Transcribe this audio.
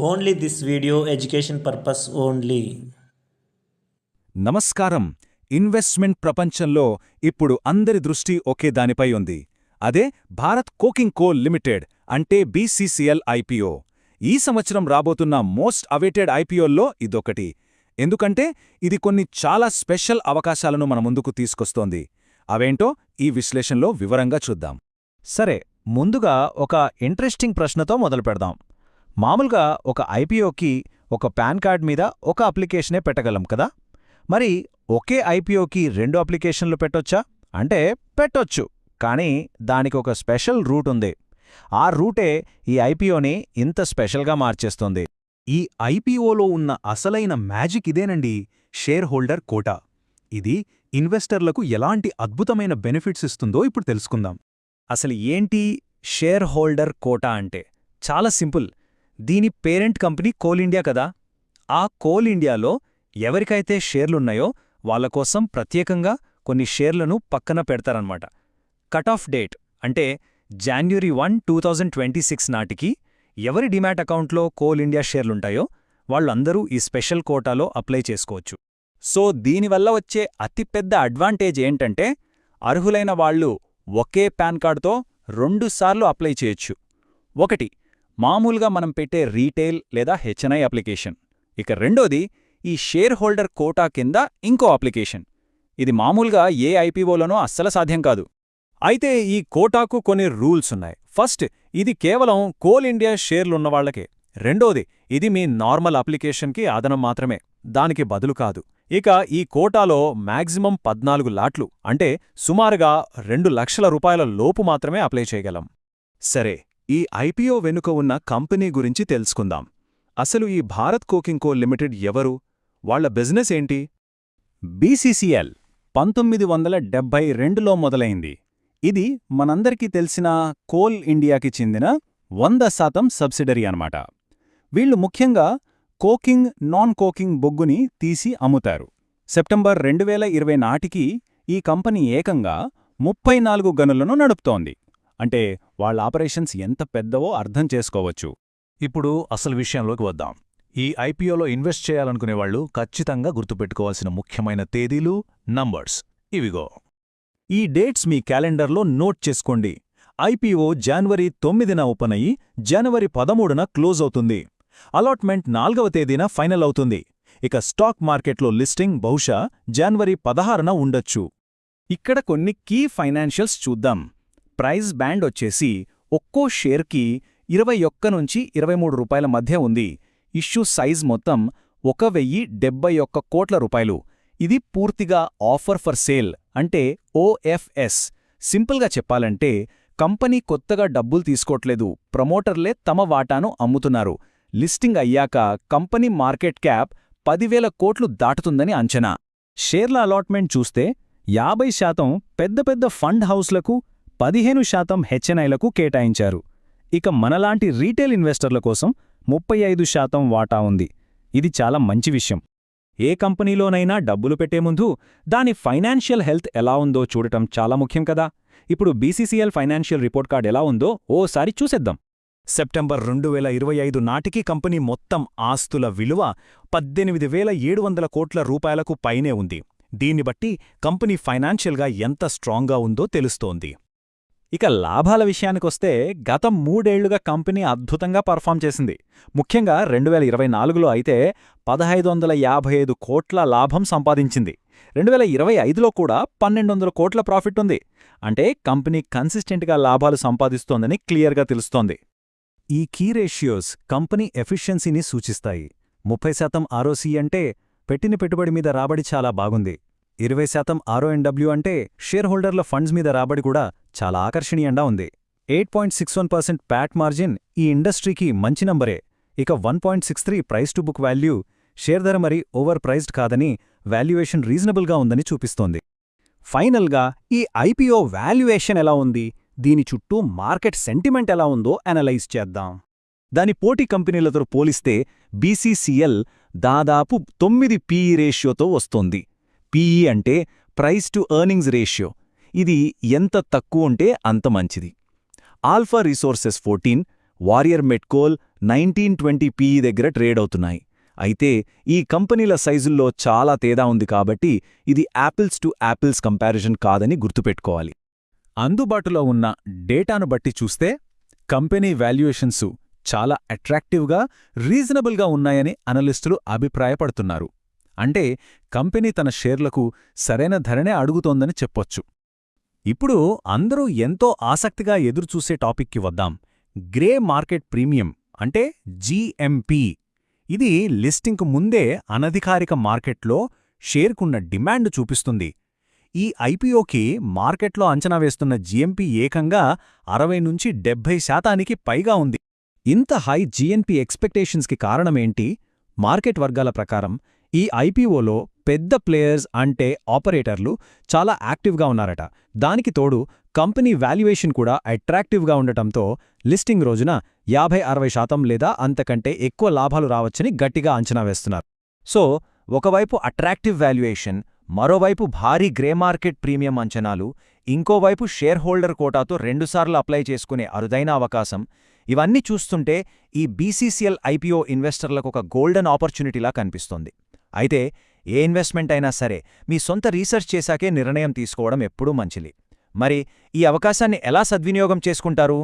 Only this video education purpose only. నమస్కారం. Investment ప్రపంచంలో ఇప్పుడు అందరి దృష్టి ఒకే దానిపై ఉంది. అదే భారత్ కోకింగ్ కోల్ లిమిటెడ్ అంటే బీసీసీఎల్ ఐపీఓ. ఈ సంవత్సరం రాబోతున్న మోస్ట్ అవైటెడ్ ఐపీఓల్లో ఇదొకటి. ఎందుకంటే ఇది కొన్ని చాలా స్పెషల్ అవకాశాలను మన ముందుకు తీసుకొస్తోంది. అవేంటో ఈ విశ్లేషణలో వివరంగా చూద్దాం. సరే, ముందుగా ఒక ఇంట్రెస్టింగ్ ప్రశ్నతో మొదలుపెడదాం. మామూలుగా ఒక ఐపీఓకి ఒక పాన్ కార్డ్ మీద ఒక అప్లికేషనే పెట్టగలం కదా. మరి ఒకే ఐపీఓకి రెండు అప్లికేషన్లు పెట్టొచ్చా అంటే పెట్టొచ్చు, కానీ దానికి ఒక స్పెషల్ రూట్ ఉంది. ఆ రూటే ఈ ఐపీఓని ఇంత స్పెషల్గా మార్చేస్తుంది. ఈ ఐపీఓలో ఉన్న అసలైన మ్యాజిక్ ఇదేనండి, షేర్ హోల్డర్ కోటా. ఇది ఇన్వెస్టర్లకు ఎలాంటి అద్భుతమైన బెనిఫిట్స్ ఇస్తుందో ఇప్పుడు తెలుసుకుందాం. అసలు ఏంటి షేర్ హోల్డర్ కోటా అంటే? చాలా సింపుల్. దీని పేరెంట్ కంపెనీ కోల్ ఇండియా కదా. ఆ కోల్ ఇండియాలో ఎవరికైతే షేర్లున్నాయో వాళ్లకోసం ప్రత్యేకంగా కొన్ని షేర్లను పక్కన పెడతారన్నమాట. కట్ ఆఫ్ డేట్ అంటే January 1, 2026 నాటికి ఎవరి డిమాట్ అకౌంట్లో కోల్ ఇండియా షేర్లుంటాయో వాళ్ళందరూ ఈ స్పెషల్ కోటాలో అప్లై చేసుకోవచ్చు. సో దీనివల్ల వచ్చే అతిపెద్ద అడ్వాంటేజ్ ఏంటంటే అర్హులైన వాళ్లు ఒకే పాన్ కార్డుతో 2 సార్లు అప్లై చేయొచ్చు. ఒకటి మామూలుగా మనం పెట్టే రీటైల్ లేదా హెచ్ఎన్ఐ అప్లికేషన్. ఇక రెండోది ఈ షేర్ హోల్డర్ కోటా కింద ఇంకో అప్లికేషన్. ఇది మామూలుగా ఏ ఐపీఓలోనో అస్సలు సాధ్యం కాదు. అయితే ఈ కోటాకు కొన్ని రూల్స్ ఉన్నాయి. ఫస్ట్, ఇది కేవలం కోల్ ఇండియా షేర్లున్నవాళ్లకే. రెండోది, ఇది మీ నార్మల్ అప్లికేషన్కి ఆదనం మాత్రమే, దానికి బదులు కాదు. ఇక ఈ కోటాలో మ్యాక్సిమం 14 లాట్లు అంటే సుమారుగా 2 లక్షల రూపాయల లోపు మాత్రమే అప్లై చేయగలం. సరే, ఈ ఐపీఓ వెనుక ఉన్న కంపెనీ గురించి తెలుసుకుందాం. అసలు ఈ భారత్ కోకింగ్ కోల్ లిమిటెడ్ ఎవరు? వాళ్ల బిజినెస్ ఏంటి? బీసీసీఎల్ 1972లో మొదలైంది. ఇది మనందరికీ తెలిసిన కోల్ ఇండియాకి చెందిన 100% సబ్సిడరీ అన్నమాట. వీళ్లు ముఖ్యంగా కోకింగ్, నాన్ కోకింగ్ బొగ్గుని తీసి అమ్ముతారు. సెప్టెంబర్ 2020 నాటికి ఈ కంపెనీ ఏకంగా 34 గనులను నడుపుతోంది. అంటే వాళ్ళ ఆపరేషన్స్ ఎంత పెద్దవో అర్థం చేసుకోవచ్చు. ఇప్పుడు అసలు విషయంలోకి వద్దాం. ఈ ఐపీఓలో ఇన్వెస్ట్ చేయాలనుకునేవాళ్లు ఖచ్చితంగా గుర్తుపెట్టుకోవాల్సిన ముఖ్యమైన తేదీలు, నంబర్స్ ఇవిగో. ఈ డేట్స్ మీ క్యాలెండర్లో నోట్ చేసుకోండి. ఐపీఓ January 9న ఓపెన్ అయ్యి January 13న క్లోజ్ అవుతుంది. అలాట్మెంట్ 4వ తేదీన ఫైనల్ అవుతుంది. ఇక స్టాక్ మార్కెట్లో లిస్టింగ్ బహుశా January 16న ఉండొచ్చు. ఇక్కడ కొన్ని కీ ఫైనాన్షియల్స్ చూద్దాం. ప్రైస్ బ్యాండ్ వచ్చేసి ఒక్కో షేర్కి 21 నుంచి 23 రూపాయల మధ్య ఉంది. ఇష్యూ సైజ్ మొత్తం 1071 కోట్ల రూపాయలు. ఇది పూర్తిగా ఆఫర్ ఫర్ సేల్ అంటే ఓఎఫ్ఎస్. సింపుల్గా చెప్పాలంటే కంపెనీ కొత్తగా డబ్బులు తీసుకోవట్లేదు, ప్రమోటర్లే తమ వాటాను అమ్ముతున్నారు. లిస్టింగ్ అయ్యాక కంపెనీ మార్కెట్ క్యాప్ 10,000 కోట్లు దాటుతుందని అంచనా. షేర్ల అలాట్మెంట్ చూస్తే 50% పెద్ద పెద్ద ఫండ్ హౌస్లకు, 15% హెచ్ఎన్ఐలకు కేటాయించారు. ఇక మనలాంటి రీటైల్ ఇన్వెస్టర్ల కోసం 35% వాటా ఉంది. ఇది చాలా మంచి విషయం. ఏ కంపెనీలోనైనా డబ్బులు పెట్టే ముందు దాని ఫైనాన్షియల్ హెల్త్ ఎలా ఉందో చూడటం చాలా ముఖ్యం కదా. ఇప్పుడు బీసీసీఎల్ ఫైనాన్షియల్ రిపోర్ట్ కార్డ్ ఎలా ఉందో ఓసారి చూసేద్దాం. సెప్టెంబర్ 2025 నాటికి కంపెనీ మొత్తం ఆస్తుల విలువ 18,700 కోట్ల రూపాయలకు పైనే ఉంది. దీన్ని బట్టి కంపెనీ ఫైనాన్షియల్గా ఎంత స్ట్రాంగ్గా ఉందో తెలుస్తోంది. ఇక లాభాల విషయానికొస్తే గత 3 ఏళ్లుగా కంపెనీ అద్భుతంగా పర్ఫామ్ చేసింది. ముఖ్యంగా 2024లో అయితే 1,555 కోట్ల లాభం సంపాదించింది. 2025లో కూడా 1,200 కోట్ల ప్రాఫిట్ ఉంది. అంటే కంపెనీ కన్సిస్టెంట్గా లాభాలు సంపాదిస్తోందని క్లియర్గా తెలుస్తోంది. ఈ కీ రేషియోస్ కంపెనీ ఎఫిషియన్సీని సూచిస్తాయి. 30% ఆర్ఓసీ అంటే పెట్టిన పెట్టుబడి మీద రాబడి చాలా బాగుంది. 20% ఆర్ఓఎన్డబ్ల్యూ అంటే షేర్ హోల్డర్ల ఫండ్స్ మీద రాబడి కూడా చాలా ఆకర్షణీయంగా ఉంది. 8.61% ప్యాట్ మార్జిన్ ఈ ఇండస్ట్రీకి మంచి నంబరే. ఇక 1.63 price to book value, share ధర మరి ఓవర్ ప్రైస్డ్ కాదని వాల్యుయేషన్ రీజనబుల్గా ఉందని చూపిస్తోంది. ఫైనల్గా ఈ ఐపీఓ వాల్యుయేషన్ ఎలా ఉంది, దీని చుట్టూ మార్కెట్ సెంటిమెంట్ ఎలా ఉందో అనలైజ్ చేద్దాం. దాని పోటీ కంపెనీలతో పోలిస్తే బీసీసీఎల్ దాదాపు 9 పీఈ రేషియోతో వస్తోంది. పీఈ అంటే ప్రైస్ టు ఎర్నింగ్స్ రేషియో. ఇది ఎంత తక్కువ ఉంటే అంత మంచిది. ఆల్ఫా రిసోర్సెస్ 14, వారియర్ మెట్కోల్ 1920 PE దగ్గర ట్రేడ్ అవుతున్నాయి. అయితే ఈ కంపెనీల సైజుల్లో చాలా తేడా ఉంది కాబట్టి ఇది యాపిల్స్ టు యాపిల్స్ కంపారిజన్ కాదని గుర్తుపెట్టుకోవాలి. అందుబాటులో ఉన్న డేటాను బట్టి చూస్తే కంపెనీ వాల్యుయేషన్సు చాలా అట్రాక్టివ్గా, రీజనబుల్గా ఉన్నాయని అనలిస్టులు అభిప్రాయపడుతున్నారు. అంటే కంపెనీ తన షేర్లకు సరైన ధరనే అడుగుతోందని చెప్పొచ్చు. ఇప్పుడు అందరూ ఎంతో ఆసక్తిగా ఎదురుచూసే టాపిక్కి వద్దాం. గ్రే మార్కెట్ ప్రీమియం అంటే జీఎంపీ. ఇది లిస్టింగ్కు ముందే అనధికారిక మార్కెట్లో షేర్కున్న డిమాండ్ చూపిస్తుంది. ఈ ఐపీఓకి మార్కెట్లో అంచనా వేస్తున్న జీఎంపీ ఏకంగా 60-70% పైగా ఉంది. ఇంత హై జీఎన్పీ ఎక్స్పెక్టేషన్స్కి కారణమేంటి? మార్కెట్ వర్గాల ప్రకారం ఈ ఐపీఓలో పెద్ద ప్లేయర్స్ అంటే ఆపరేటర్లు చాలా యాక్టివ్గా ఉన్నారట. దానికి తోడు కంపెనీ వాల్యుయేషన్ కూడా అట్రాక్టివ్గా ఉండటంతో లిస్టింగ్ రోజున 50-60% లేదా అంతకంటే ఎక్కువ లాభాలు రావచ్చని గట్టిగా అంచనా వేస్తున్నారు. సో ఒకవైపు అట్రాక్టివ్ వాల్యుయేషన్, మరోవైపు భారీ గ్రే మార్కెట్ ప్రీమియం అంచనాలు, ఇంకోవైపు షేర్ హోల్డర్ కోటాతో 2 సార్లు అప్లై చేసుకునే అరుదైన అవకాశం. ఇవన్నీ చూస్తుంటే ఈ బీసీసీఎల్ ఐపీఓ ఇన్వెస్టర్లకు ఒక గోల్డెన్ ఆపర్చునిటీలా కనిపిస్తోంది. అయితే ఏ ఇన్వెస్ట్మెంట్ అయినా సరే మీ సొంత రీసెర్చ్ చేశాకే నిర్ణయం తీసుకోవడం ఎప్పుడూ మంచిది. మరి ఈ అవకాశాన్ని ఎలా సద్వినియోగం చేసుకుంటారు?